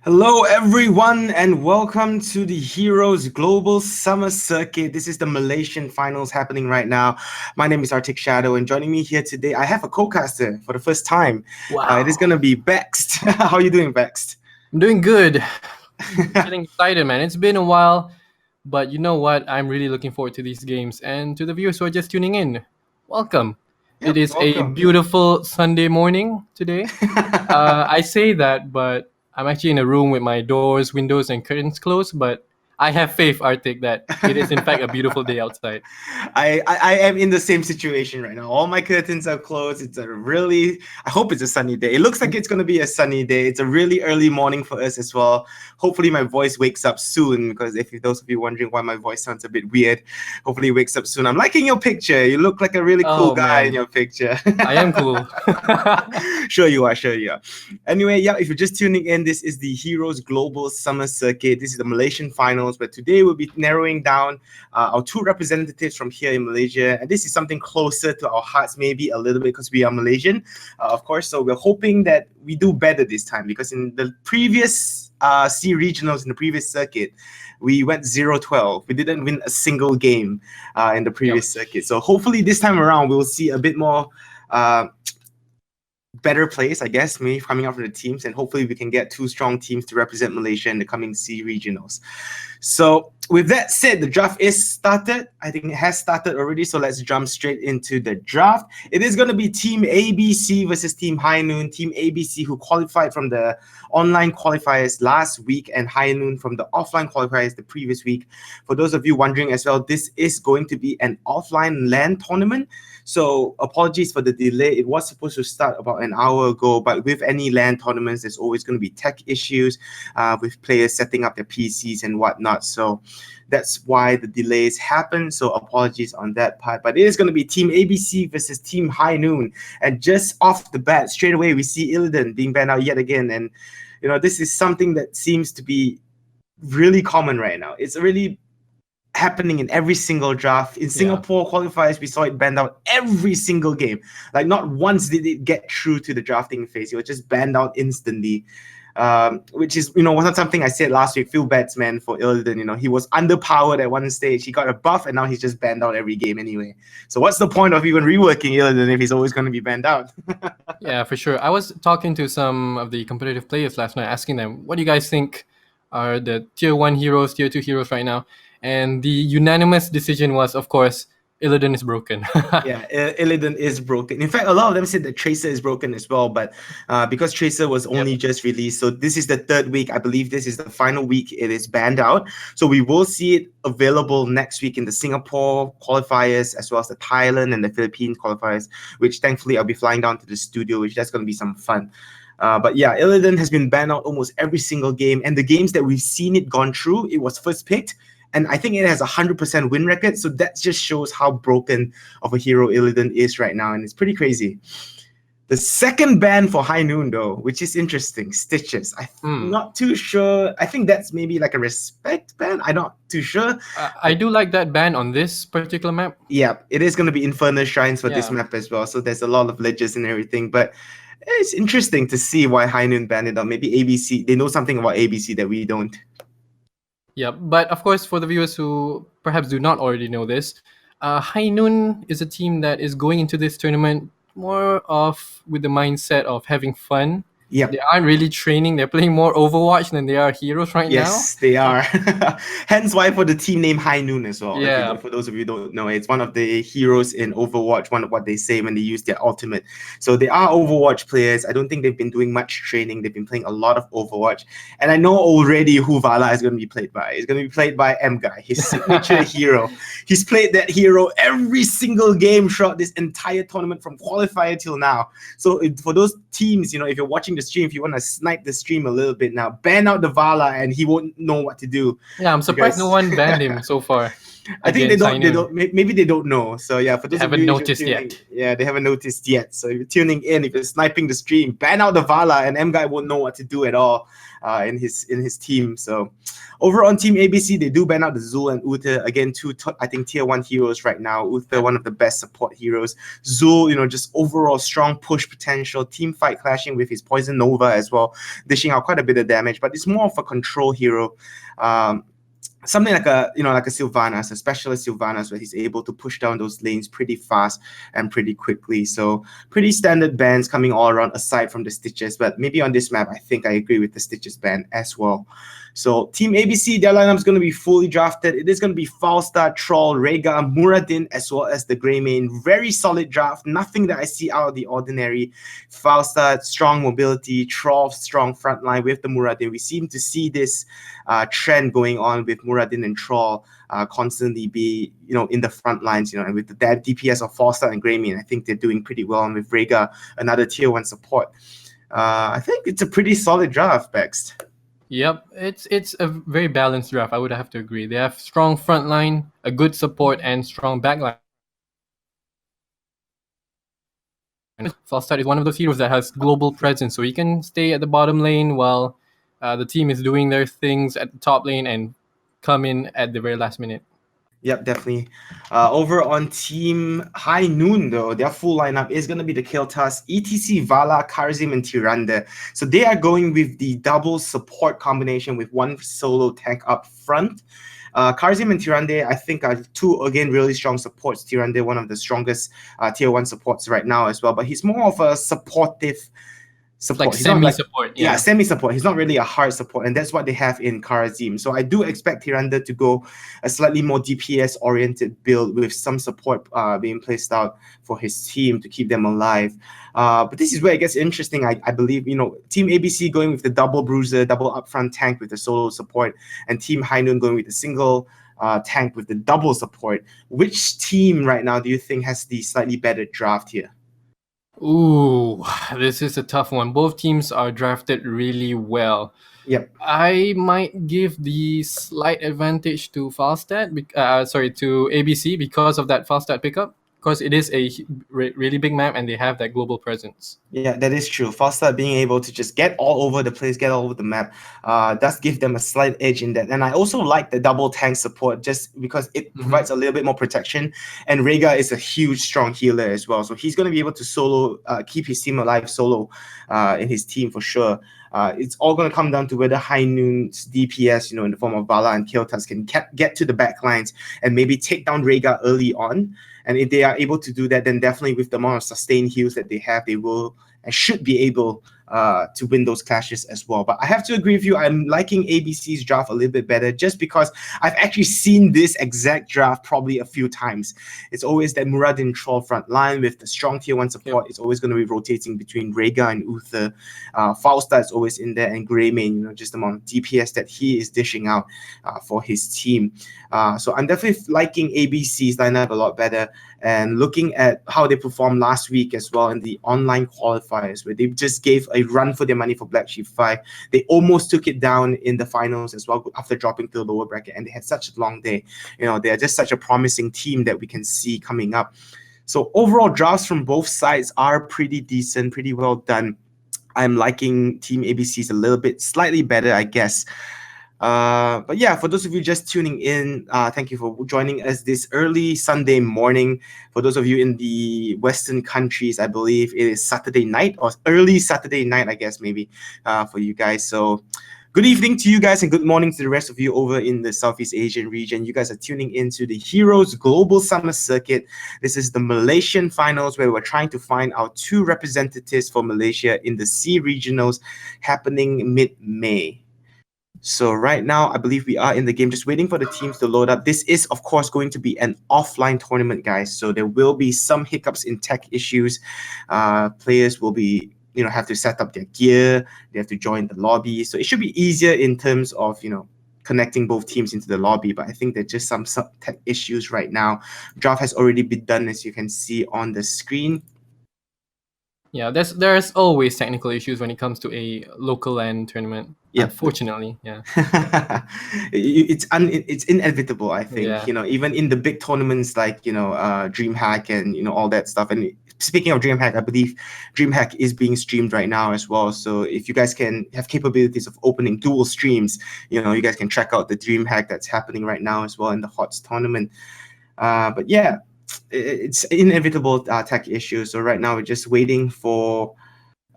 Hello, everyone, and welcome to the Heroes Global Summer Circuit. This is the Malaysian Finals happening right now. My name is Arctic Shadow, and joining me here today, I have a co-caster for the first time. It is Wow. going to be Bext. How are you doing, Bext? I'm doing good. Getting excited, man. It's been a while, but you know what? I'm really looking forward to these games. And to the viewers who are just tuning in, welcome. It Yep, is a welcome. beautiful Sunday morning today. I say that, but I'm actually in a room with my doors, windows, and curtains closed. But I have faith, Arctic, that it is in fact a beautiful day outside. I am in the same situation right now. All my curtains are closed. I hope it's a sunny day. It looks like it's going to be a sunny day. It's a really early morning for us as well. Hopefully my voice wakes up soon, because if those of you wondering why my voice sounds a bit weird, hopefully it wakes up soon. I'm liking your picture. You look like a really cool Oh guy in man, your picture. I am cool. Sure you are, sure you are. Anyway, yeah, if you're just tuning in, this is the Heroes Global Summer Circuit. This is the Malaysian Finals, but today we'll be narrowing down our two representatives from here in Malaysia. And this is something closer to our hearts, maybe a little bit, because we are Malaysian, of course. So we're hoping that we do better this time, because in the previous C regionals, in the previous circuit, we went 0-12. We didn't win a single game in the Yep. previous circuit. So hopefully this time around, we'll see a bit more better place, I guess, maybe coming out from the teams, and hopefully we can get two strong teams to represent Malaysia in the coming C regionals. So with that said, the draft is started. I think it has started already, so let's jump straight into the draft. It is going to be Team ABC versus Team High Noon. Team ABC, who qualified from the online qualifiers last week, and High Noon from the offline qualifiers the previous week. For those of you wondering as well, this is going to be an offline LAN tournament. So apologies for the delay. It was supposed to start about an hour ago, but with any LAN tournaments, there's always going to be tech issues with players setting up their PCs and whatnot. So that's why the delays happen. So apologies on that part. But it is going to be Team ABC versus Team High Noon. And just off the bat, straight away, we see Illidan being banned out yet again. And, this is something that seems to be really common right now. It's really happening in every single draft. In Singapore qualifiers, we saw it banned out every single game. Like, not once did it get through to the drafting phase. It was just banned out instantly. Which is, was not something I said last week. Feel bad, man, for Illidan. He was underpowered at one stage. He got a buff, and now he's just banned out every game anyway. So what's the point of even reworking Illidan if he's always going to be banned out? Yeah, for sure. I was talking to some of the competitive players last night, asking them, what do you guys think are the tier 1 heroes, tier 2 heroes right now? And the unanimous decision was, of course, Illidan is broken. Yeah, Illidan is broken. In fact, a lot of them said that Tracer is broken as well, but because Tracer was only just released, so this is the third week. I believe this is the final week it is banned out. So we will see it available next week in the Singapore qualifiers, as well as the Thailand and the Philippines qualifiers, which thankfully I'll be flying down to the studio, which that's going to be some fun. But yeah, Illidan has been banned out almost every single game, and the games that we've seen it gone through, it was first picked. And I think it has a 100% win record. So that just shows how broken of a hero Illidan is right now. And it's pretty crazy. The second ban for High Noon, though, which is interesting, Stitches. I'm not too sure. I think that's maybe like a respect ban. I'm not too sure. I do like that ban on this particular map. Yeah, it is going to be Infernal Shrines for this map as well. So there's a lot of ledges and everything. But it's interesting to see why High Noon banned it out. Maybe ABC, they know something about ABC that we don't. Yeah, but of course, for the viewers who perhaps do not already know this, High Noon is a team that is going into this tournament more of with the mindset of having fun. Yep. They aren't really training. They're playing more Overwatch than they are heroes right now. Yes, they are. Hence why for the team name High Noon as well. Yeah. For those of you who don't know, it's one of the heroes in Overwatch, one of what they say when they use their ultimate. So they are Overwatch players. I don't think they've been doing much training. They've been playing a lot of Overwatch. And I know already who Vala is going to be played by. It's going to be played by M-Guy, his signature hero. He's played that hero every single game throughout this entire tournament from qualifier till now. So for those teams, if you're watching the stream, if you want to snipe the stream a little bit now, ban out the Vala and he won't know what to do. Yeah, I'm surprised no one banned him so far. I think they against don't. They Hainun. don't. Maybe they don't know. So yeah, for They those of you haven't if you're noticed tuning, yet. yeah, they haven't noticed yet. So if you're tuning in, if you're sniping the stream, ban out the Vala, and M guy won't know what to do at all in his team. So over on Team ABC, they do ban out the Zul and Uther again. I think tier 1 heroes right now. Uther, Yep. one of the best support heroes. Zul, just overall strong push potential. Team fight clashing with his Poison Nova as well, dishing out quite a bit of damage. But it's more of a control hero. Something like a Sylvanas, a specialist Sylvanas, where he's able to push down those lanes pretty fast and pretty quickly. So pretty standard bans coming all around aside from the Stitches. But maybe on this map, I think I agree with the Stitches ban as well. So Team ABC, their lineup is going to be fully drafted. It is going to be Falstad, Troll, Rhaegar, Muradin, as well as the Greymane. Very solid draft. Nothing that I see out of the ordinary. Falstad, strong mobility. Troll, strong frontline with the Muradin. We seem to see this trend going on with Muradin and Troll constantly be, in the front lines, and with the DPS of Falstad and Greymane, I think they're doing pretty well. And with Rhaegar, another tier 1 support. I think it's a pretty solid draft, Bex. Yep, it's a very balanced draft. I would have to agree. They have strong front line, a good support, and strong backline. Falstad is one of those heroes that has global presence, so he can stay at the bottom lane while the team is doing their things at the top lane and come in at the very last minute. Yep, definitely. Over on Team High Noon, though, their full lineup is going to be the Kiltas, ETC, Vala, Karzim, and Tiranda. So they are going with the double support combination with one solo tank up front. Karzim and Tirande, I think, are two, again, really strong supports. Tirande, one of the strongest tier 1 supports right now as well. But he's more of a supportive support. Like He's not like semi-support. yeah, semi-support. He's not really a hard support, and that's what they have in Karazim. So I do expect Tiranda to go a slightly more DPS-oriented build with some support being placed out for his team to keep them alive. But this is where it gets interesting. I believe, Team ABC going with the double bruiser, double upfront tank with the solo support, and Team High Noon going with the single tank with the double support. Which team right now do you think has the slightly better draft here? Ooh, this is a tough one. Both teams are drafted really well. Yep. I might give the slight advantage to Falstad, to ABC because of that Falstad pickup. Because it is a really big map and they have that global presence. Yeah, that is true. Falstad being able to just get all over the place, get all over the map, does give them a slight edge in that. And I also like the double tank support just because it provides a little bit more protection. And Rhaegar is a huge, strong healer as well. So he's going to be able to solo, keep his team alive solo in his team for sure. It's all going to come down to whether High Noon's DPS, in the form of Vala and Kiltas, can get to the back lines and maybe take down Rhaegar early on. And if they are able to do that, then definitely with the amount of sustained heals that they have, they will and should be able to win those clashes as well. But I have to agree with you. I'm liking ABC's draft a little bit better just because I've actually seen this exact draft probably a few times. It's always that Muradin Troll front line with the strong tier 1 support. Yep. It's always going to be rotating between Rhaegar and Uther. Falstad is always in there, and Greymane, just the amount of DPS that he is dishing out for his team. So I'm definitely liking ABC's lineup a lot better. And looking at how they performed last week as well in the online qualifiers, where they just gave a run for their money for Black Sheep 5. They almost took it down in the finals as well after dropping to the lower bracket, and they had such a long day. They are just such a promising team that we can see coming up. So overall drafts from both sides are pretty decent, pretty well done. I'm liking Team ABC's a little bit slightly better, I guess. But yeah, for those of you just tuning in, thank you for joining us this early Sunday morning. For those of you in the Western countries, I believe it is Saturday night or early Saturday night, I guess, maybe for you guys. So good evening to you guys and good morning to the rest of you over in the Southeast Asian region. You guys are tuning into the Heroes Global Summer Circuit. This is the Malaysian Finals where we're trying to find our 2 representatives for Malaysia in the C Regionals happening mid-May. So right now, I believe we are in the game, just waiting for the teams to load up. This is, of course, going to be an offline tournament, guys. So there will be some hiccups in tech issues. Players will be, have to set up their gear. They have to join the lobby. So it should be easier in terms of, connecting both teams into the lobby. But I think there's just some tech issues right now. Draft has already been done, as you can see on the screen. Yeah, there's always technical issues when it comes to a local LAN tournament. Yep. Unfortunately, yeah. It's inevitable, I think. Yeah. Even in the big tournaments like DreamHack and all that stuff. And speaking of DreamHack, I believe DreamHack is being streamed right now as well. So if you guys can have capabilities of opening dual streams, you guys can check out the DreamHack that's happening right now as well in the HOTS tournament. But yeah, it's inevitable tech issues. So right now we're just waiting for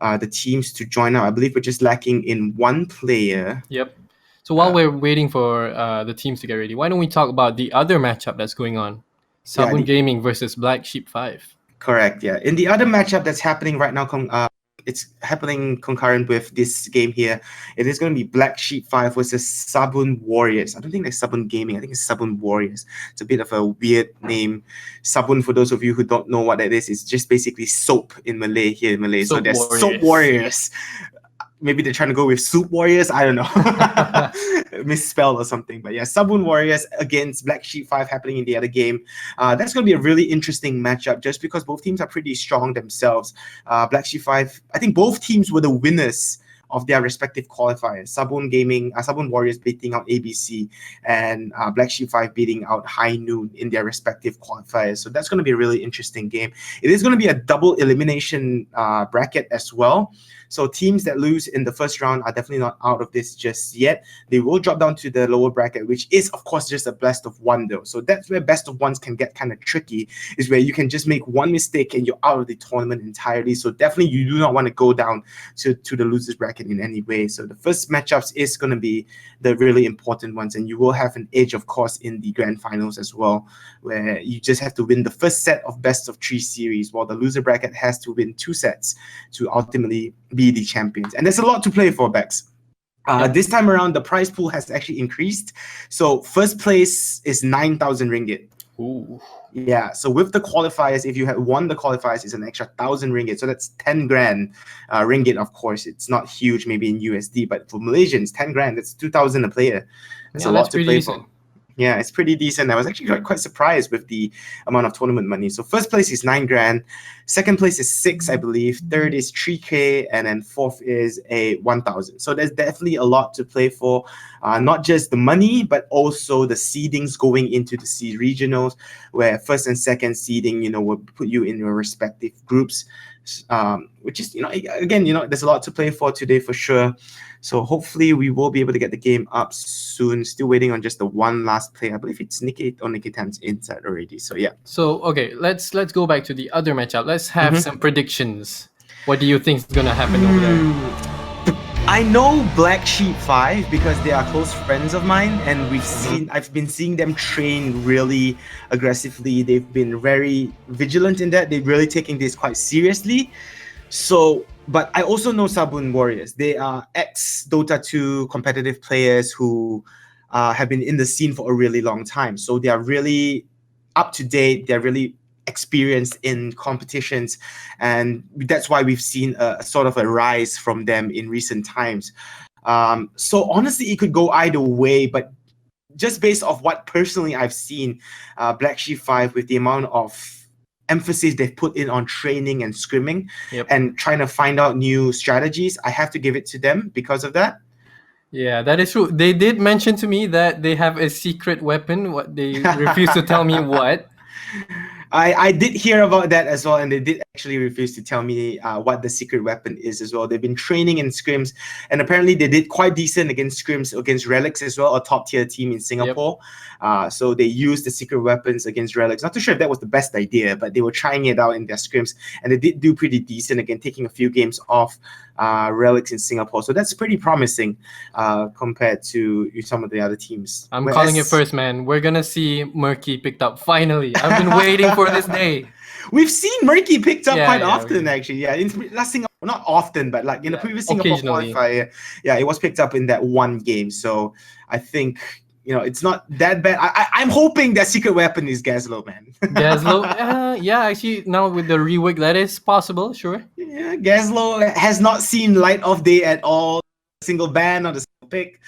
the teams to join up. I believe we're just lacking in one player. Yep. So while we're waiting for the teams to get ready, why don't we talk about the other matchup that's going on? Sabun Gaming versus Black Sheep 5. Correct, yeah. In the other matchup that's happening right now, it's happening concurrent with this game here. It is going to be Black Sheep 5 versus Sabun Warriors. I don't think it's Sabun Gaming. I think it's Sabun Warriors. It's a bit of a weird name. Sabun, for those of you who don't know what that is just basically soap in Malay here in Malay. So there's Soap Warriors. Maybe they're trying to go with Soup Warriors. I don't know. Misspelled or something. But yeah, Sabun Warriors against Black Sheep 5 happening in the other game. That's going to be a really interesting matchup just because both teams are pretty strong themselves. Black Sheep 5, I think both teams were the winners of their respective qualifiers. Sabun Warriors beating out ABC and Black Sheep 5 beating out High Noon in their respective qualifiers. So that's going to be a really interesting game. It is going to be a double elimination bracket as well. So teams that lose in the first round are definitely not out of this just yet. They will drop down to the lower bracket, which is, of course, just a best of one, though. So that's where best of ones can get kind of tricky, is where you can just make one mistake and you're out of the tournament entirely. So definitely you do not want to go down to the losers bracket in any way. So the first matchups is going to be the really important ones, and you will have an edge, of course, in the grand finals as well, where you just have to win the first set of best of 3 series, while the loser bracket has to win 2 sets to ultimately be the champions. And there's a lot to play for, Bex. This time around, the prize pool has actually increased. So first place is 9,000 ringgit. Ooh. Yeah, so with the qualifiers, if you had won the qualifiers, it's an extra 1,000 ringgit. So that's 10 grand ringgit, of course. It's not huge, maybe in USD, but for Malaysians, 10 grand, that's 2,000 a player. That's a lot to play for. Yeah, it's pretty decent. I was actually quite surprised with the amount of tournament money. So first place is 9 grand, second place is 6, I believe, third is 3K, and then fourth is a 1,000. So there's definitely a lot to play for. Not just the money, but also the seedings going into the C regionals, where first and second seeding, will put you in your respective groups. Which is, again, there's a lot to play for today for sure. So hopefully we will be able to get the game up soon. Still waiting on just the one last play. I believe it's Nikkei or Nikkei Time's inside already. So yeah. So okay, let's go back to the other matchup. Let's have some predictions. What do you think is gonna happen over there? I know Black Sheep 5 because they are close friends of mine, and I've been seeing them train really aggressively. They've been very vigilant in that. They're really taking this quite seriously. So, but I also know Sabun Warriors. They are ex-Dota 2 competitive players who have been in the scene for a really long time. So they are really up to date. They're really experienced in competitions, and that's why we've seen a sort of a rise from them in recent times. So honestly, it could go either way, but just based off what personally I've seen, Black Sheep 5, with the amount of emphasis they've put in on training and scrimming and trying to find out new strategies, I have to give it to them because of that. Yeah, that is true. They did mention to me that they have a secret weapon. What they refuse to tell me what. I did hear about that as well, and they did actually refuse to tell me what the secret weapon is as well. They've been training in scrims, and apparently they did quite decent against scrims against Relics as well, a top tier team in Singapore. So they used the secret weapons against Relics. Not too sure if that was the best idea, but they were trying it out in their scrims, and they did do pretty decent, again, taking a few games off Relics in Singapore. So that's pretty promising compared to some of the other teams. I'm calling it first, man. We're gonna see Murky picked up finally. I've been waiting for this day. We've seen Murky picked up quite often, actually. Yeah, in last Singapore, not often, but like in the previous Singapore qualifier, it was picked up in that one game. So I think, it's not that bad. I'm hoping that secret weapon is Gazlo, man. Gazlo? Actually, now with the rework, that is possible, sure. Yeah, Gazlo has not seen light of day at all. Single ban or the single pick.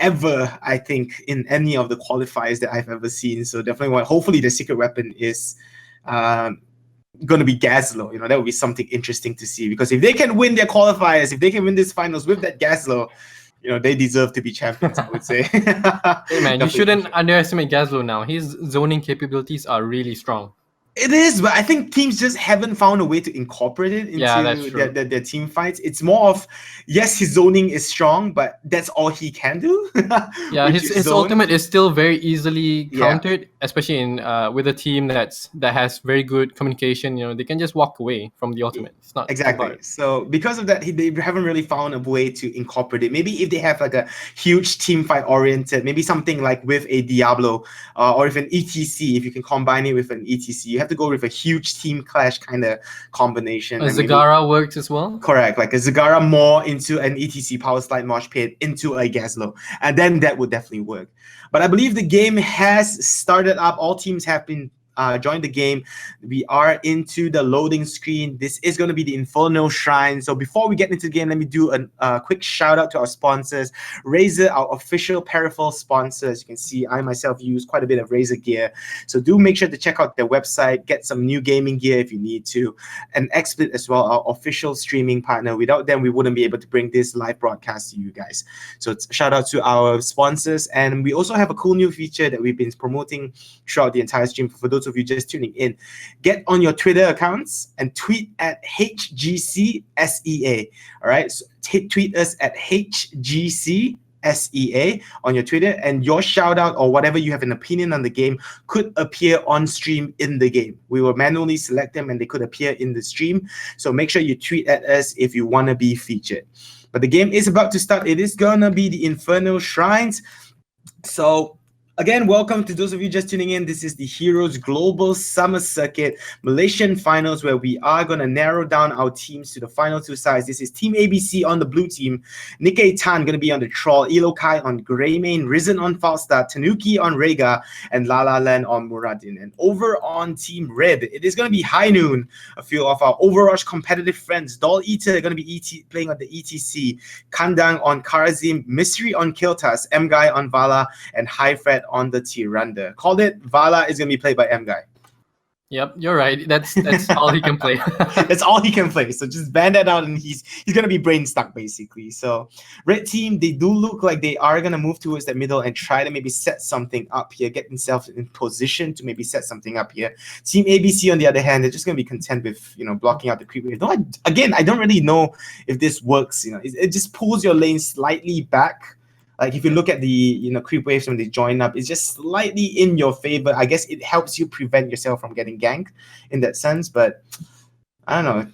Ever, I think, in any of the qualifiers that I've ever seen. So definitely hopefully the secret weapon is going to be Gazlo. That would be something interesting to see, because if they can win their qualifiers, if they can win this finals with that Gazlo, they deserve to be champions, I would say. Hey man, you Definitely, shouldn't for sure. underestimate Gazlo now. His zoning capabilities are really strong. It is, but I think teams just haven't found a way to incorporate it Yeah, that's into true. their team fights. It's more of, yes, his zoning is strong, but that's all he can do, Yeah, which his is zone. ultimate is still very easily Yeah. countered, especially in with a team that has very good communication. They can just walk away from the ultimate. It's not too Exactly. hard. So because of that, they haven't really found a way to incorporate it. Maybe if they have like a huge team fight oriented, maybe something like with a Diablo, or if an ETC, if you can combine it with an ETC, you have to go with a huge team clash kind of combination. And maybe Zagara works as well. correct, like a Zagara more into an ETC power slide mosh pit into a Gazlo, and then that would definitely work. But I believe the game has started up. All teams have been joined the game. We are into the loading screen. This is going to be the Inferno Shrine. So before we get into the game, let me do a quick shout out to our sponsors. Razer, our official peripheral sponsor. As you can see, I myself use quite a bit of Razer gear. So do make sure to check out their website, get some new gaming gear if you need to. And XSplit as well, our official streaming partner. Without them, we wouldn't be able to bring this live broadcast to you guys. So shout out to our sponsors. And we also have a cool new feature that we've been promoting throughout the entire stream. For those of you just tuning in, get on your Twitter accounts and tweet at HGCSEA. All right, so tweet us at HGCSEA on your Twitter, and your shout out or whatever you have an opinion on the game could appear on stream in the game. We will manually select them and they could appear in the stream. So make sure you tweet at us if you want to be featured. But the game is about to start. It is gonna be the Inferno Shrines. So again, welcome to those of you just tuning in. This is the Heroes Global Summer Circuit Malaysian Finals, where we are going to narrow down our teams to the final two sides. This is Team ABC on the blue team, Nikkei Tan going to be on the Troll, Ilokai on Greymane, Risen on Falstad, Tanuki on Rega, and Lala Land on Muradin. And over on Team Red, it is going to be High Noon, a few of our Overwatch competitive friends. Doll Eater going to be playing on the ETC, Kandang on Karazim, Mystery on Kiltas, M-Guy on Vala, and High Fred on the Tiranda. Called it. Vala is going to be played by M-Guy. Yep, you're right. That's all he can play. That's all he can play. So just ban that out, and he's gonna be brain stuck basically. So red team, they do look like they are gonna move towards that middle and try to maybe set something up here, get themselves in position to maybe set something up here. Team ABC on the other hand, they're just gonna be content with blocking out the creep wave. No, again, I don't really know if this works. It just pulls your lane slightly back. Like if you look at the creep waves when they join up, it's just slightly in your favor. I guess it helps you prevent yourself from getting ganked in that sense, but I don't know.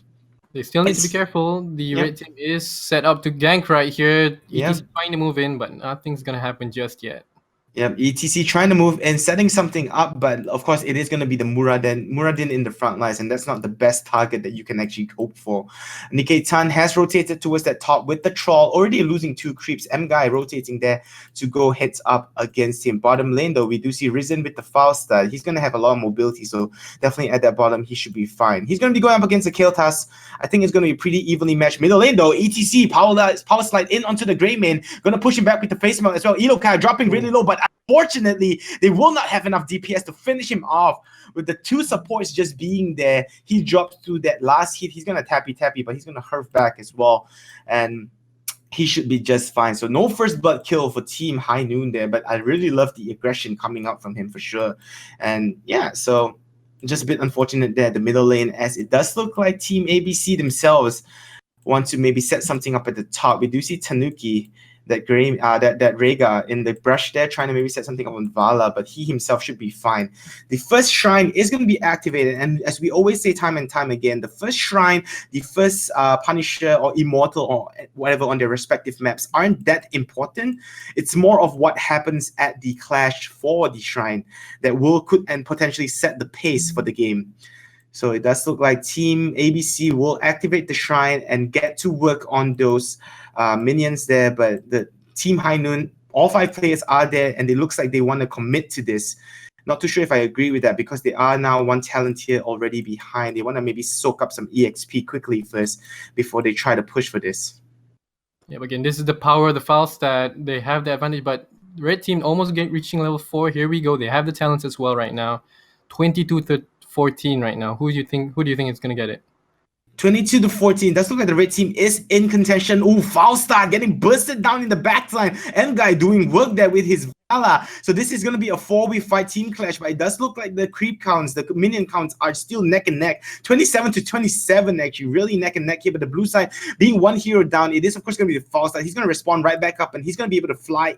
They still need to be careful. The red team is set up to gank right here. ET's trying to move in, but nothing's gonna happen just yet. Yep, ETC trying to move and setting something up, but of course it is going to be the Muradin in the front lines, and that's not the best target that you can actually hope for. Nikkei Tan has rotated towards that top with the Troll, already losing 2 creeps. M-Guy rotating there to go heads up against him. Bottom lane though, we do see Risen with the Falstad. He's going to have a lot of mobility, so definitely at that bottom he should be fine. He's going to be going up against the Kiltas. I think it's going to be pretty evenly matched. Middle lane though, ETC power slide in onto the Greymane, going to push him back with the face mount as well. Ilokai dropping really low, but unfortunately, they will not have enough DPS to finish him off. With the 2 supports just being there, he dropped through that last hit. He's going to tappy, but he's going to hurf back as well. And he should be just fine. So no first blood kill for Team High Noon there, but I really love the aggression coming out from him for sure. And yeah, so just a bit unfortunate there, the middle lane, as it does look like Team ABC themselves want to maybe set something up at the top. We do see Tanuki, that Rega in the brush there, trying to maybe set something up on Vala, but he himself should be fine. The first shrine is going to be activated, and as we always say time and time again, the first shrine, the first Punisher or Immortal or whatever on their respective maps aren't that important. It's more of what happens at the clash for the shrine that could potentially set the pace for the game. So it does look like Team ABC will activate the shrine and get to work on those minions there, but the Team High Noon, all 5 players are there, and it looks like they want to commit to this. Not too sure if I agree with that, because they are now 1 talent here already behind. They want to maybe soak up some EXP quickly first before they try to push for this. Yeah, again, this is the power of the Falstad. They have the advantage, but red team almost reaching level 4. Here we go. They have the talents as well right now. 22 to 14 right now. Who do you think is going to get it? 22-14. Does look like the red team is in contention. Ooh, foul start, getting bursted down in the backline. M-Guy doing work there with his Vala. So this is going to be a 4v5 team clash, but it does look like the creep counts, the minion counts are still neck and neck. 27-27 actually, really neck and neck here. But the blue side being one hero down, it is of course going to be the foul start. He's going to respond right back up, and he's going to be able to fly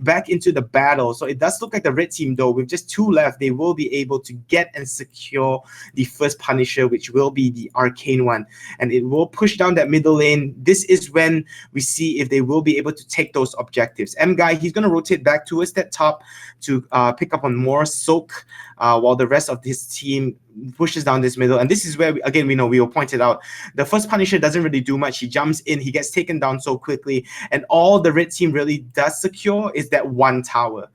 back into the battle. So it does look like the red team, though, with just 2 left, they will be able to get and secure the first Punisher, which will be the arcane one, and it will push down that middle lane. This is when we see if they will be able to take those objectives. M-Guy, he's going to rotate back towards that top to pick up on more soak, while the rest of his team pushes down this middle. And this is where, again, we will point it out. The first Punisher doesn't really do much. He jumps in, he gets taken down so quickly, and all the red team really does secure is that one tower.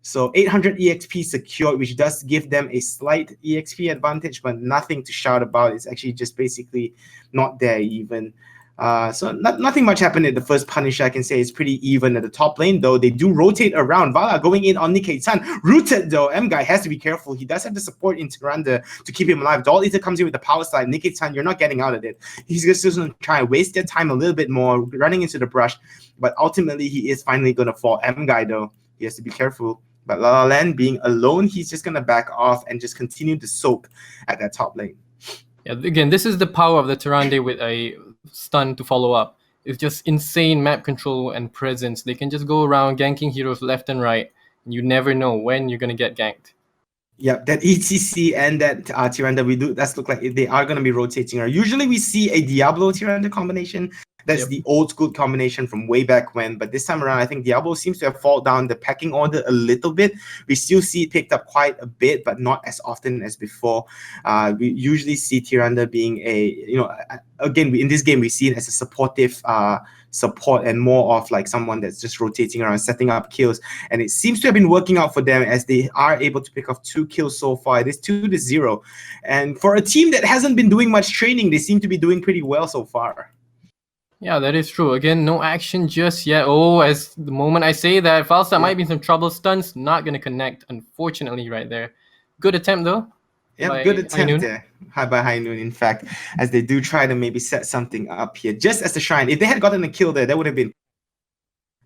So 800 EXP secured, which does give them a slight EXP advantage, but nothing to shout about. It's actually just basically not there even. So nothing much happened in the first Punisher. I can say it's pretty even at the top lane, though. They do rotate around. Vala going in on Nikkei-san. Rooted, though. M-Guy has to be careful. He does have the support in Tyrande to keep him alive. Doll Eater comes in with the power slide. Nikkei-san, you're not getting out of it. He's just going to try and waste their time a little bit more, running into the brush. But ultimately, he is finally going to fall. M-Guy, though, he has to be careful. But La La Land being alone, he's just going to back off and just continue to soak at that top lane. Yeah, again, this is the power of the Tyrande with a stun to follow up. It's just insane map control and presence. They can just go around ganking heroes left and right, and you never know when you're going to get ganked. Yeah, that ETC and that Tyrande, does look like they are going to be rotating around. Usually we see a Diablo Tyrande combination. That's the old school combination from way back when. But this time around, I think Diablo seems to have fallen down the pecking order a little bit. We still see it picked up quite a bit, but not as often as before. We usually see Tyrande being again, in this game, we see it as a supportive support and more of like someone that's just rotating around, setting up kills. And it seems to have been working out for them as they are able to pick off 2 kills so far. It is 2-0. And for a team that hasn't been doing much training, they seem to be doing pretty well so far. Yeah, that is true. Again, no action just yet. Oh, as the moment I say that, Falstad might be in some trouble. Stun's not going to connect, unfortunately, right there. Good attempt, though. Yeah, good attempt there by High Noon, in fact, as they do try to maybe set something up here. Just as the Shrine, if they had gotten a kill there, that would have been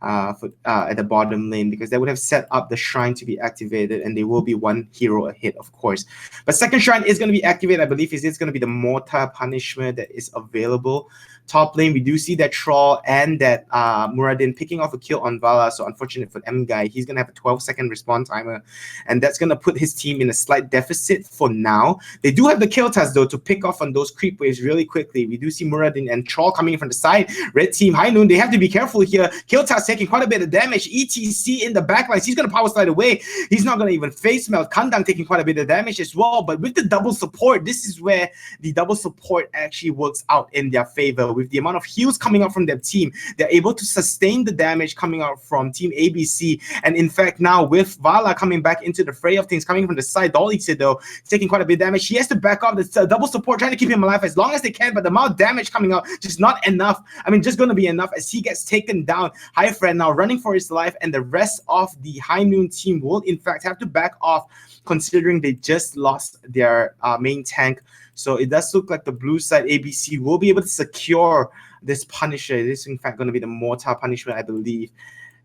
at the bottom lane, because that would have set up the Shrine to be activated, and they will be 1 hero ahead, of course. But second Shrine is going to be activated. I believe it's going to be the Mortar Punishment that is available. Top lane, we do see that Troll and that Muradin picking off a kill on Vala. So unfortunate for M-Guy. He's going to have a 12-second respawn timer, and that's going to put his team in a slight deficit for now. They do have the kill task, though, to pick off on those creep waves really quickly. We do see Muradin and Troll coming in from the side. Red team, High Noon, they have to be careful here. Kill task taking quite a bit of damage. ETC in the backlines. He's going to power slide away. He's not going to even face melt. Kandang taking quite a bit of damage as well. But with the double support, this is where the double support actually works out in their favor. With the amount of heals coming out from their team, they're able to sustain the damage coming out from Team ABC. And in fact, now with Vala coming back into the fray of things, coming from the side, Doll Eater, though, taking quite a bit of damage. He has to back off. The double support trying to keep him alive as long as they can, but the amount of damage coming out just not enough. I mean, just going to be enough as he gets taken down. High Friend now running for his life, and the rest of the High Noon team will in fact have to back off, considering they just lost their main tank. So it does look like the blue side ABC will be able to secure this Punisher. It is in fact going to be the Mortar Punishment, I believe.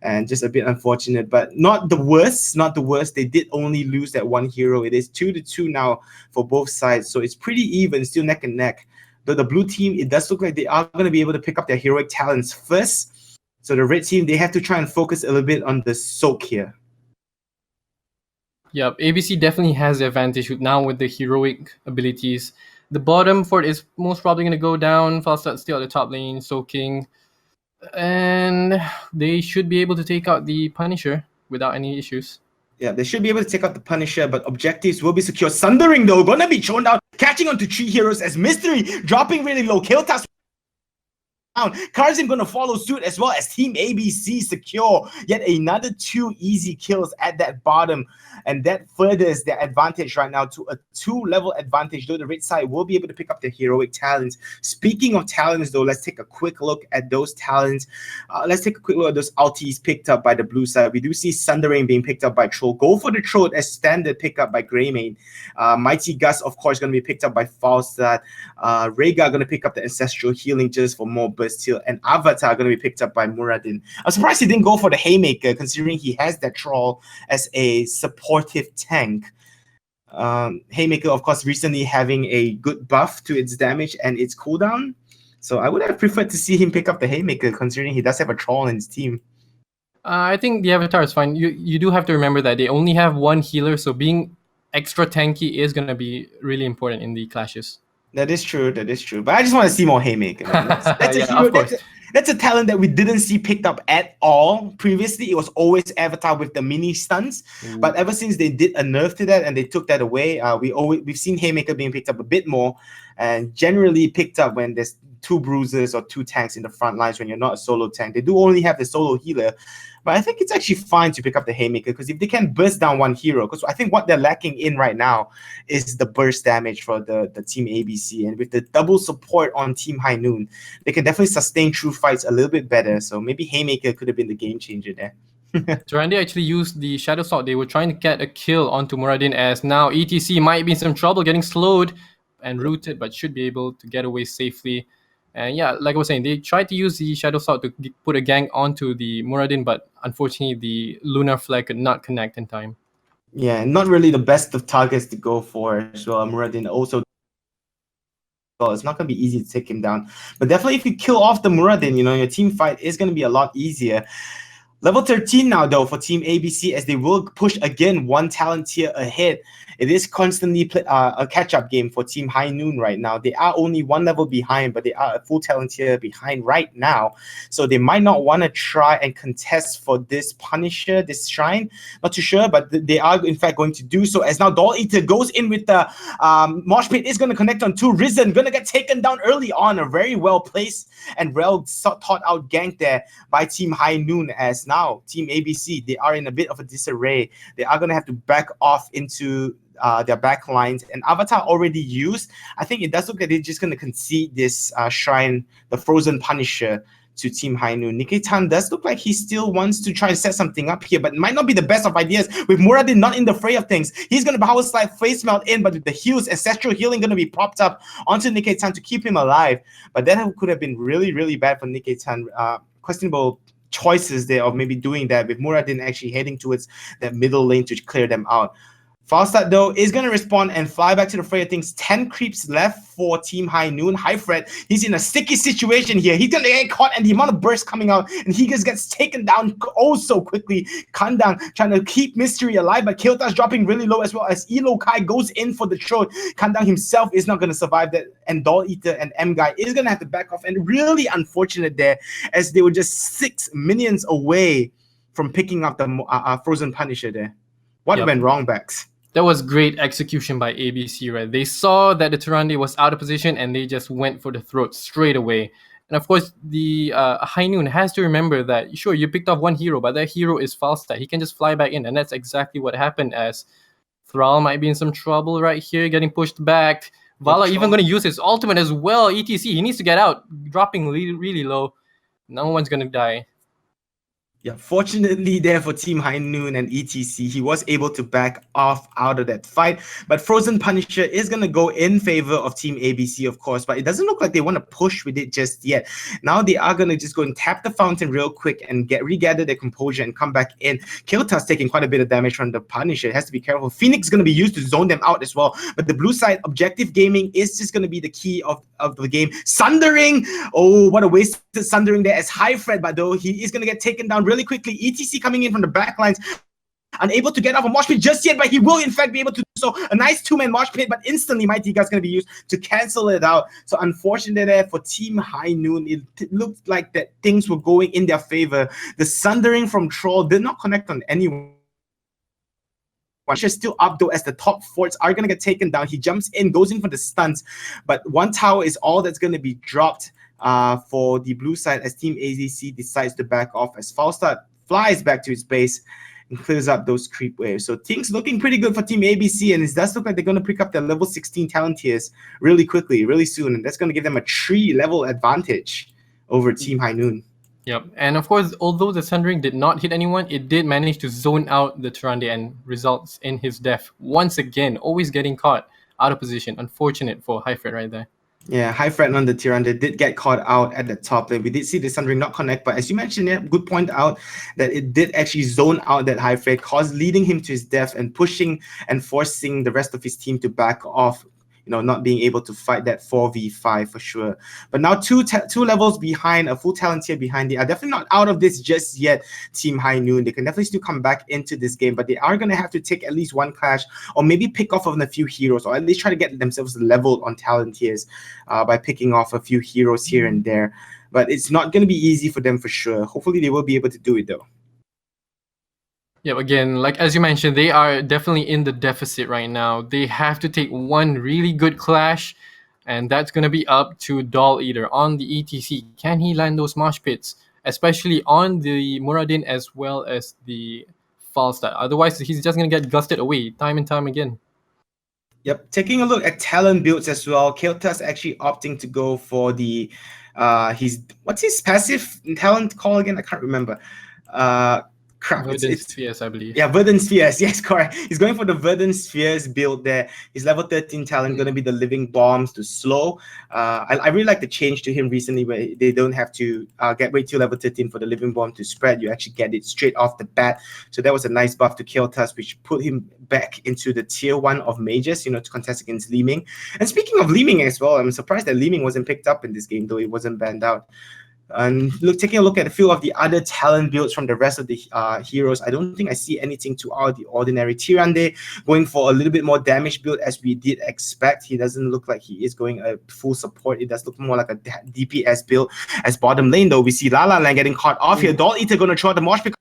And just a bit unfortunate, but not the worst. Not the worst. They did only lose that 1 hero. It is 2-2 now for both sides. So it's pretty even, still neck and neck. Though the blue team, it does look like they are going to be able to pick up their heroic talents first. So the red team, they have to try and focus a little bit on the soak here. Yep, ABC definitely has the advantage now with the heroic abilities. The bottom fort is most probably going to go down. Falstad's still at the top lane, soaking. And they should be able to take out the Punisher without any issues. Yeah, they should be able to take out the Punisher, but objectives will be secure. Sundering, though, gonna be thrown down, catching onto 3 heroes as Mystery dropping really low. Kill task Karzim going to follow suit as well as Team ABC secure yet another 2 easy kills at that bottom. And that furthers their advantage right now to a 2-level advantage, though the red side will be able to pick up the heroic talents. Speaking of talents, though, let's take a quick look at those talents. Let's take a quick look at those ultis picked up by the blue side. We do see Sundering being picked up by Troll. Go for the Troll as standard pickup by Greymane. Mighty Gus, of course, going to be picked up by Falstad. Rhaegar going to pick up the Ancestral Healing just for more burst heal. And Avatar going to be picked up by Muradin. I'm surprised he didn't go for the Haymaker, considering he has that Troll as a supportive tank. Haymaker, of course, recently having a good buff to its damage and its cooldown. So I would have preferred to see him pick up the Haymaker, considering he does have a Troll in his team. I think the Avatar is fine. You do have to remember that they only have one healer, so being extra tanky is going to be really important in the clashes. That is true. But I just want to see more Haymaker. That's a hero. Of course. That's a talent that we didn't see picked up at all. Previously, it was always Avatar with the mini stuns. But ever since they did a nerf to that and they took that away, we've seen Haymaker being picked up a bit more, and generally picked up when there's 2 bruisers or 2 tanks in the front lines when you're not a solo tank. They do only have the solo healer. But I think it's actually fine to pick up the Haymaker, because if they can burst down one hero, because I think what they're lacking in right now is the burst damage for the Team ABC. And with the double support on Team High Noon, they can definitely sustain true fights a little bit better. So maybe Haymaker could have been the game changer there. Durandi actually used the Shadow Sword. They were trying to get a kill onto Muradin, as now ETC might be in some trouble getting slowed and rooted, but should be able to get away safely. And yeah, like I was saying, they tried to use the Shadow Sword to put a gank onto the Muradin, but unfortunately the Lunar Flag could not connect in time. Yeah, not really the best of targets to go for as well. Muradin also, it's not going to be easy to take him down. But definitely if you kill off the Muradin, your team fight is going to be a lot easier. Level 13 now, though, for Team ABC, as they will push again 1 talent tier ahead. It is constantly a catch-up game for Team High Noon right now. They are only 1 level behind, but they are a full talent tier behind right now. So they might not want to try and contest for this Punisher, this Shrine. Not too sure, but they are, in fact, going to do so. As now Doll Eater goes in with the Mosh Pit, is going to connect on 2. Risen, going to get taken down early on. A very well placed and well thought out gank there by Team High Noon, as now Team ABC, they are in a bit of a disarray. They are going to have to back off into their back lines, and Avatar already used. I think it does look like they're just going to concede this Shrine, the Frozen Punisher, to Team High Noon. Nikkei Tan does look like he still wants to try and set something up here, but it might not be the best of ideas with Muradin not in the fray of things. He's going to power slide face melt in, but with the heals, Ancestral Healing going to be propped up onto Nikkei Tan to keep him alive. But that could have been really, really bad for Nikkei Tan. Questionable choices there of maybe doing that, with Muradin actually heading towards that middle lane to clear them out. Falstad, though, is going to respond and fly back to the fray of things. 10 creeps left for Team High Noon. High Fred, he's in a sticky situation here. He's going to get caught, and the amount of burst coming out, and he just gets taken down oh so quickly. Kandang trying to keep Mystery alive, but Kilta's dropping really low, as well as Elo Kai goes in for the throat. Kandang himself is not going to survive that, and Doll Eater and M-Guy is going to have to back off. And really unfortunate there, as they were just 6 minions away from picking up the Frozen Punisher there. What went wrong, Bex? That was great execution by ABC, right? They saw that the Durandi was out of position and they just went for the throat straight away. And of course, the High Noon has to remember that, sure, you picked off one hero, but that hero is Falstad. He can just fly back in, and that's exactly what happened, as Thrall might be in some trouble right here, getting pushed back. Vala even going to use his ultimate as well, ETC. He needs to get out, dropping really low. No one's going to die. Yeah, fortunately there for Team High Noon and ETC, he was able to back off out of that fight. But Frozen Punisher is going to go in favor of Team ABC, of course, but it doesn't look like they want to push with it just yet. Now they are going to just go and tap the fountain real quick and regather their composure and come back in. Kilta's taking quite a bit of damage from the Punisher. It has to be careful. Phoenix is going to be used to zone them out as well. But the blue side, objective gaming is just going to be the key of the game. Sundering! Oh, what a wasted Sundering there as High Fred, but though he is going to get taken down really quickly. ETC coming in from the back lines, unable to get off a mosh pit just yet, but he will in fact be able to do so. A nice 2-man mosh pit, but instantly Mighty Gus going to be used to cancel it out. So unfortunately there for Team High Noon, it looked like that things were going in their favor. The Sundering from Troll did not connect on anyone. Is still up though, as the top forts are going to get taken down. He jumps in, goes in for the stunts, but one tower is all that's going to be dropped for the blue side as Team AZC decides to back off as Falstad flies back to its base and clears up those creep waves. So things looking pretty good for Team ABC, and it does look like they're going to pick up their level 16 talent tiers really quickly, really soon, and that's going to give them a 3-level advantage over Team High Noon. Yep, and of course, although the Sundering did not hit anyone, it did manage to zone out the Tyrande and results in his death once again, always getting caught out of position. Unfortunate for highFred right there. Yeah, highFred on the Tyrande did get caught out at the top lane. We did see the Sundering not connect, but as you mentioned, yeah, good point out that it did actually zone out that highFred, leading him to his death and pushing and forcing the rest of his team to back off, not being able to fight that 4v5 for sure. But now two levels behind, a full talent tier behind, they are definitely not out of this just yet, Team High Noon. They can definitely still come back into this game, but they are going to have to take at least one clash or maybe pick off on a few heroes, or at least try to get themselves leveled on talent tiers by picking off a few heroes here and there. But it's not going to be easy for them for sure. Hopefully they will be able to do it though. Yeah, again, like as you mentioned, they are definitely in the deficit right now. They have to take one really good clash, and that's going to be up to Doll Eater on the ETC. Can he land those mosh pits, especially on the Muradin as well as the Falstad? Otherwise, he's just going to get gusted away time and time again. Yep, taking a look at talent builds as well. Keltas actually opting to go for the what's his passive talent call again? I can't remember. Verdant Spheres, I believe. Yeah, Verdant Spheres. Yes, correct. He's going for the Verdant Spheres build there. His level 13 talent going to be the Living Bombs to slow. I really like the change to him recently where they don't have to wait till level 13 for the Living Bomb to spread. You actually get it straight off the bat. So that was a nice buff to Keltas, which put him back into the tier 1 of mages, to contest against Li Ming. And speaking of Li Ming as well, I'm surprised that Li Ming wasn't picked up in this game, though it wasn't banned out. And taking a look at a few of the other talent builds from the rest of the heroes, I don't think I see anything too out of the ordinary. Tyrande going for a little bit more damage build as we did expect. He doesn't look like he is going a full support. It does look more like a DPS build. As bottom lane though, we see La La Land getting caught off here. Doll Eater going to throw the mosh pit.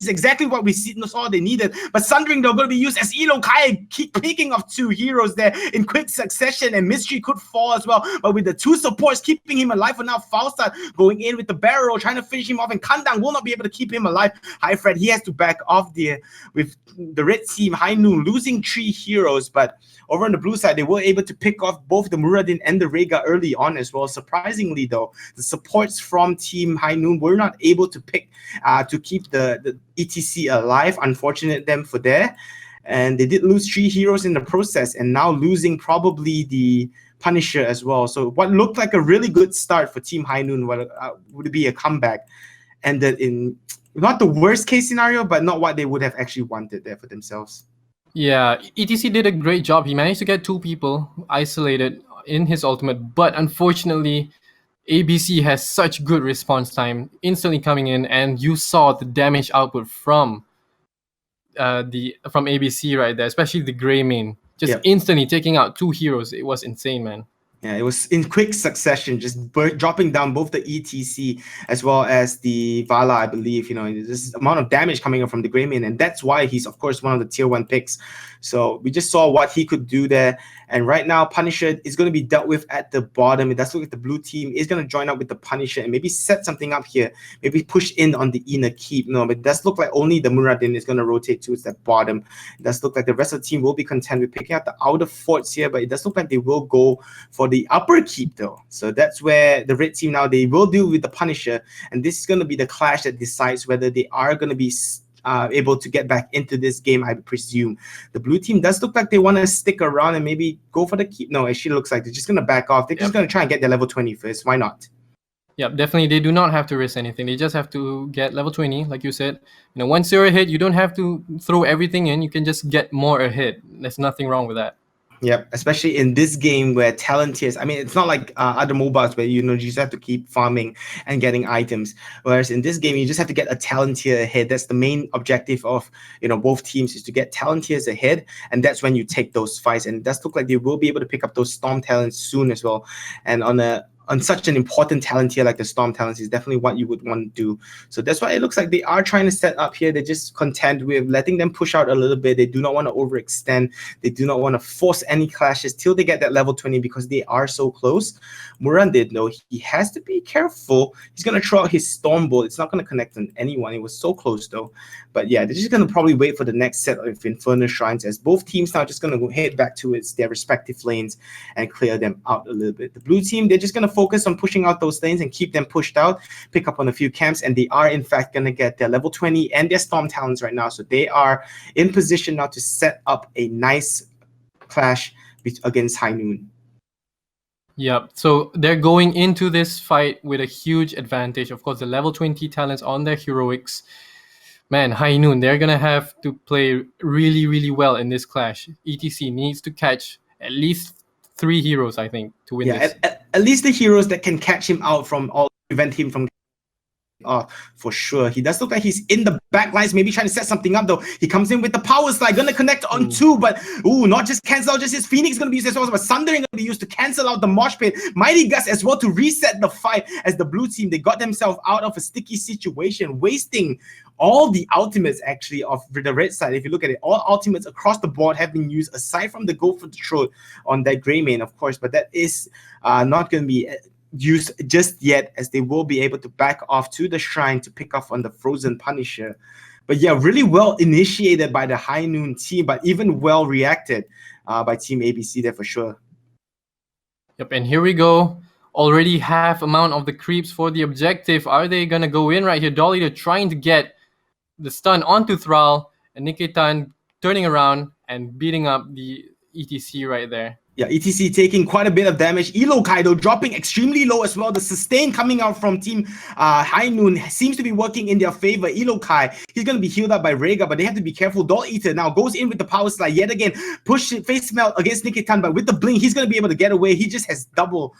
Is exactly what we saw they needed. But Sundering, though, going to be used as Elo Kai, keep picking off 2 heroes there in quick succession, and Mystery could fall as well. But with the 2 supports keeping him alive for now, Falstad going in with the barrel, trying to finish him off, and Kandang will not be able to keep him alive. highFred, he has to back off there with the red team, High Noon, losing 3 heroes. But over on the blue side, they were able to pick off both the Muradin and the Rhaegar early on as well. Surprisingly, though, the supports from Team High Noon were not able to pick to keep the ETC alive. Unfortunate them for there. And they did lose 3 heroes in the process, and now losing probably the Punisher as well. So what looked like a really good start for Team High Noon would be a comeback, ended in not the worst case scenario, but not what they would have actually wanted there for themselves. Yeah, ETC did a great job. He managed to get 2 people isolated in his ultimate, but unfortunately, ABC has such good response time, instantly coming in, and you saw the damage output from ABC right there, especially the Grey main, just instantly taking out 2 heroes. It was insane, man. Yeah, it was in quick succession, just dropping down both the ETC as well as the Vala, I believe. This amount of damage coming up from the Grey main, and that's why he's, of course, one of the tier 1 picks. So we just saw what he could do there. And right now, Punisher is going to be dealt with at the bottom. It does look like the blue team is going to join up with the Punisher and maybe set something up here. Maybe push in on the inner keep. No, but it does look like only the Muradin is going to rotate towards that bottom. It does look like the rest of the team will be content with picking out the outer forts here, but it does look like they will go for the upper keep though. So that's where the red team now, they will deal with the Punisher. And this is going to be the clash that decides whether they are going to be able to get back into this game, I presume. The blue team does look like they want to stick around and maybe go for the keep. No, it actually looks like they're just going to back off. They're just going to try and get their level 20 first. Why not? Yep, definitely. They do not have to risk anything. They just have to get level 20, like you said. Once you're ahead, you don't have to throw everything in. You can just get more ahead. There's nothing wrong with that. Yep, especially in this game where talent tiers, I mean, it's not like other MOBAs where, you just have to keep farming and getting items. Whereas in this game, you just have to get a talent tier ahead. That's the main objective of, both teams, is to get talent tiers ahead. And that's when you take those fights. And it does look like they will be able to pick up those Storm talents soon as well. And on a on such an important talent here like the Storm talents is definitely what you would want to do. So that's why it looks like they are trying to set up here. They're just content with letting them push out a little bit. They do not want to overextend. They do not want to force any clashes till they get that level 20 because they are so close. Muran did know he has to be careful. He's going to throw out his Storm Bolt. It's not going to connect on anyone. It was so close though. But yeah, they're just going to probably wait for the next set of Inferno Shrines as both teams now just going to go head back to their respective lanes and clear them out a little bit. The blue team, they're just going to focus on pushing out those lanes and keep them pushed out, pick up on a few camps, and they are in fact going to get their level 20 and their Storm talents right now. So they are in position now to set up a nice clash against High Noon. Yep. So they're going into this fight with a huge advantage. Of course, the level 20 talents on their heroics. Man, High Noon, they're going to have to play really, really well in this clash. ETC needs to catch at least 3 heroes, I think, to win this. At least the heroes that can catch him out from all, prevent him from for sure. He does look like he's in the back lines, maybe trying to set something up though. He comes in with the power slide, gonna connect on 2, but not just cancel out just his Phoenix gonna be used as well, but Sundering gonna be used to cancel out the mosh pit. Mighty Gus as well to reset the fight as the blue team, they got themselves out of a sticky situation, wasting all the ultimates actually of the red side. If you look at it, all ultimates across the board have been used aside from the go for the throat on that gray main, of course, but that is not going to be used just yet, as they will be able to back off to the shrine to pick off on the Frozen Punisher. But yeah, really well initiated by the High Noon team, but even well reacted by Team ABC there for sure. Yep, and here we go. Already half amount of the creeps for the objective. Are they gonna go in right here? Dolly, they're trying to get the stun onto Thrall, and Nikitan turning around and beating up the ETC right there. Yeah, ETC taking quite a bit of damage. Elo Kaido dropping extremely low as well. The sustain coming out from Team High Noon seems to be working in their favor. Elo Kai, he's going to be healed up by Rega, but they have to be careful. Doll Eater now goes in with the power slide yet again. Push face melt against Nikitan, but with the blink, he's going to be able to get away. He just has double.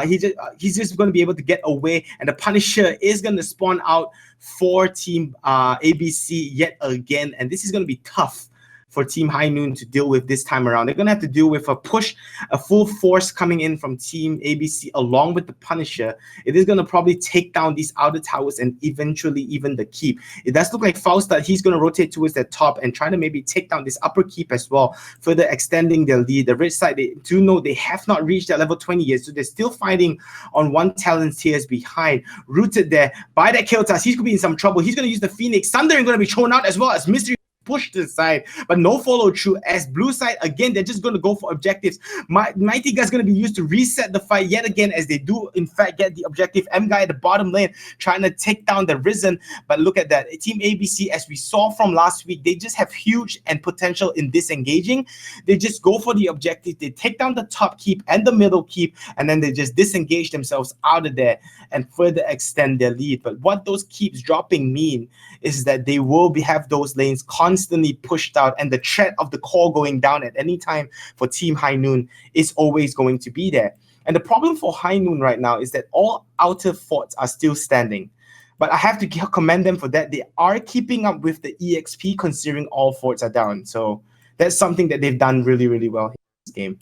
He's just going to be able to get away, and the Punisher is going to spawn out for Team ABC yet again, and this is going to be tough for Team High Noon to deal with this time around. They're going to have to deal with a push, a full force coming in from Team ABC along with the Punisher. It is going to probably take down these outer towers and eventually even the keep. It does look like Faust, he's going to rotate towards the top and try to maybe take down this upper keep as well, further extending their lead. The red side, they do know they have not reached that level 20 yet, so they're still fighting on one talent tiers behind. Rooted there by that kill task, he's going to be in some trouble. He's going to use the Phoenix. Thunder going to be thrown out as well as Mystery push to the side, but no follow through as blue side again, they're just going to go for objectives. Mighty Guy's going to be used to reset the fight yet again, as they do in fact get the objective. M Guy at the bottom lane trying to take down the Risen, but look at that. Team ABC, as we saw from last week, they just have huge and potential in disengaging. They just go for the objective, they take down the top keep and the middle keep, and then they just disengage themselves out of there and further extend their lead. But what those keeps dropping mean is that they will have those lanes constantly pushed out, and the threat of the core going down at any time for Team High Noon is always going to be there. And the problem for High Noon right now is that all outer forts are still standing. But I have to commend them for that. They are keeping up with the EXP considering all forts are down. So that's something that they've done really, really well in this game.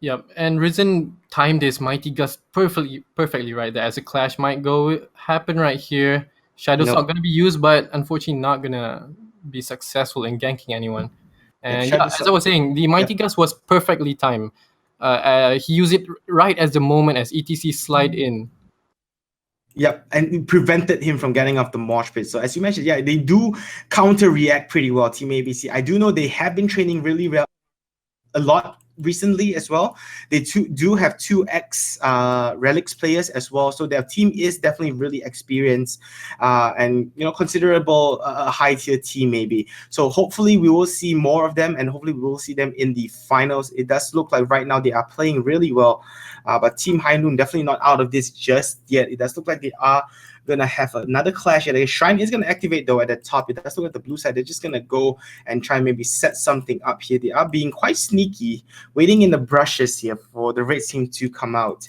Yep, and Risen timed this Mighty Gust perfectly right there, as a clash might happen right here. Shadow's not going to be used, but unfortunately not going to be successful in ganking anyone. And yeah, as I was saying, the Mighty Gust was perfectly timed. He used it right as the moment as ETC slide in. Yep, and it prevented him from getting off the mosh pit. So as you mentioned, yeah, they do counter-react pretty well, Team ABC. I do know they have been training really well, a lot recently as well. They do have 2 Relics players as well, so their team is definitely really experienced and considerable high tier team maybe. So hopefully we will see more of them, and hopefully we will see them in the finals. It does look like right now they are playing really well, but Team High Noon definitely not out of this just yet. It does look like they are gonna have another clash. The shrine is gonna activate though at the top. It does look at the blue side. They're just gonna go and try and maybe set something up here. They are being quite sneaky, waiting in the brushes here for the red team to come out.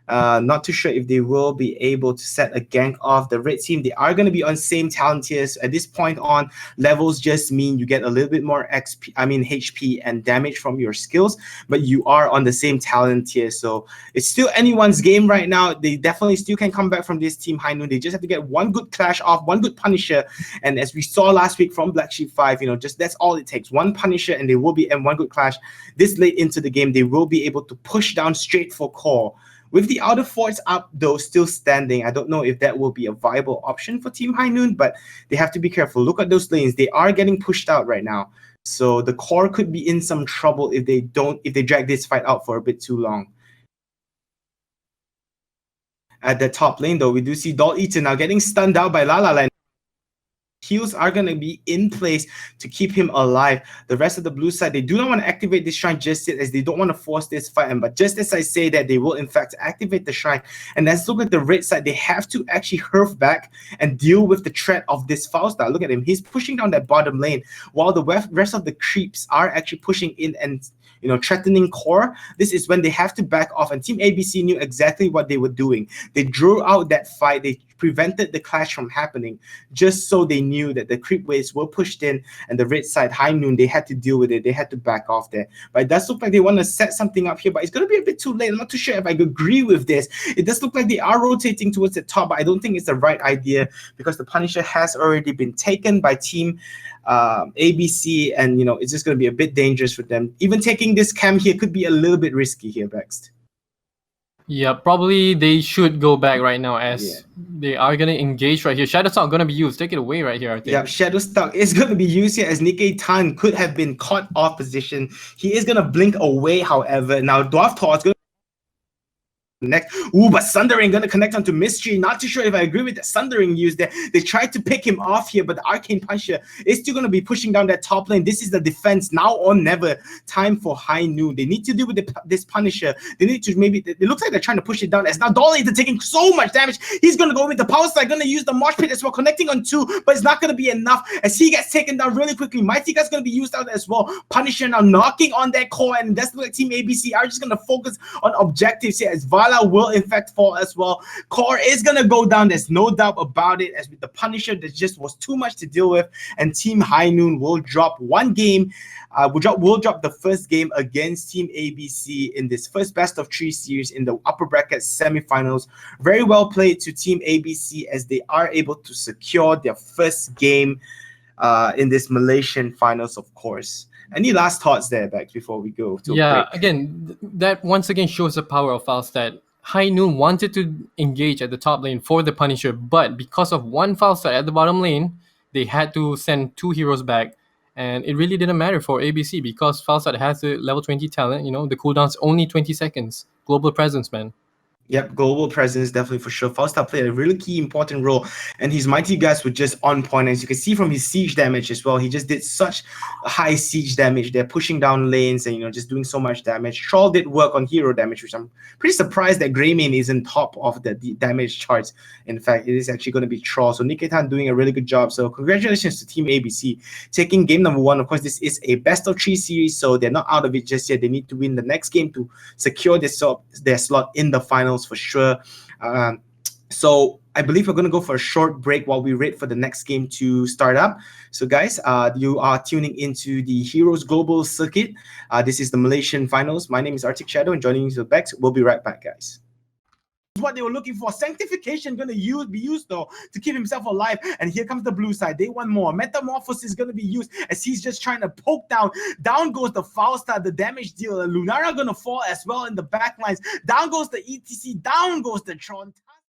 Not too sure if they will be able to set a gank off the red team. They are going to be on same talent tiers. At this point on, levels just mean you get a little bit more HP and damage from your skills, but you are on the same talent tier. So it's still anyone's game right now. They definitely still can come back from this team high noon. They just have to get one good clash off, one good Punisher. And as we saw last week from Black Sheep 5, just that's all it takes. One Punisher and they will be, and one good clash. This late into the game, they will be able to push down straight for core. With the outer forts up, though, still standing, I don't know if that will be a viable option for Team High Noon, but they have to be careful. Look at those lanes. They are getting pushed out right now. So the core could be in some trouble if they drag this fight out for a bit too long. At the top lane, though, we do see Doll Eater now getting stunned out by Lala. Heals are going to be in place to keep him alive. The rest of the blue side, they do not want to activate this shrine just yet, as they don't want to force this fight. But just as I say that, they will in fact activate the shrine. And let's look at the red side. They have to actually hurf back and deal with the threat of this Faustar. Look at him. He's pushing down that bottom lane while the rest of the creeps are actually pushing in and threatening core. This is when they have to back off, and Team ABC knew exactly what they were doing. They drew out that fight. They prevented the clash from happening, just so they knew that the creep waves were pushed in, and the red side high noon, they had to deal with it. They had to back off there. But it does look like they want to set something up here, but it's going to be a bit too late. I'm not too sure if I agree with this. It does look like they are rotating towards the top, but I don't think it's the right idea, because the Punisher has already been taken by Team ABC, and it's just going to be a bit dangerous for them. Even taking this cam here could be a little bit risky here, Bext. Yeah, probably they should go back right now, as they are going to engage right here. Shadowstalk going to be used. Take it away right here, I think. Yeah, Shadowstalk is going to be used here, as Nikkei Tan could have been caught off position. He is going to blink away, however. Now, Dwarf Thor is going to connect. But Sundering gonna connect onto Mystery. Not too sure if I agree with the Sundering use there. They tried to pick him off here, but the Arcane Punisher is still gonna be pushing down that top lane. This is the defense, now or never. Time for High Noon. They need to deal with this Punisher. They need to it looks like they're trying to push it down, as now Dolly is taking so much damage. He's gonna go with the power slide, gonna use the Mosh Pit as well, connecting on 2, but it's not gonna be enough as he gets taken down really quickly. Mighty Gut's gonna be used out as well. Punisher now knocking on that core, and that's like Team ABC are just gonna focus on objectives here, as Vala will in fact fall as well. Core is gonna go down, there's no doubt about it, as with the Punisher that just was too much to deal with, and Team High Noon will drop one game. We'll drop the first game against Team ABC in this first best of 3 series in the upper bracket semifinals. Very well played to Team ABC, as they are able to secure their first game in this Malaysian finals, of course. Any last thoughts there, Bex, before we go to a break? Again, that once again shows the power of Falstad. High Noon wanted to engage at the top lane for the Punisher, but because of one Falstad at the bottom lane, they had to send 2 heroes back. And it really didn't matter for ABC, because Falstad has the level 20 talent. The cooldown's only 20 seconds. Global presence, man. Yep, global presence, definitely for sure. Faustar played a really key important role, and his mighty guys were just on point. As you can see from his siege damage as well, he just did such high siege damage. They're pushing down lanes and just doing so much damage. Troll did work on hero damage, which I'm pretty surprised that Greymane isn't top of the damage charts. In fact, it is actually going to be Troll. So Nikkei doing a really good job. So congratulations to Team ABC taking game number 1. Of course, this is a best of 3 series, so they're not out of it just yet. They need to win the next game to secure their slot in the finals for sure. So I believe we're going to go for a short break while we wait for the next game to start up. So guys, you are tuning into the Heroes Global Circuit. This is the Malaysian Finals. My name is Arctic Shadow, and joining me to the back. We'll be right back, guys. What they were looking for. Sanctification going to be used though to keep himself alive, and here comes the blue side. They want more. Metamorphosis is going to be used as he's just trying to poke down. Down goes the Faustar, the damage dealer. Lunara going to fall as well in the back lines. Down goes the ETC. Down goes the Tron.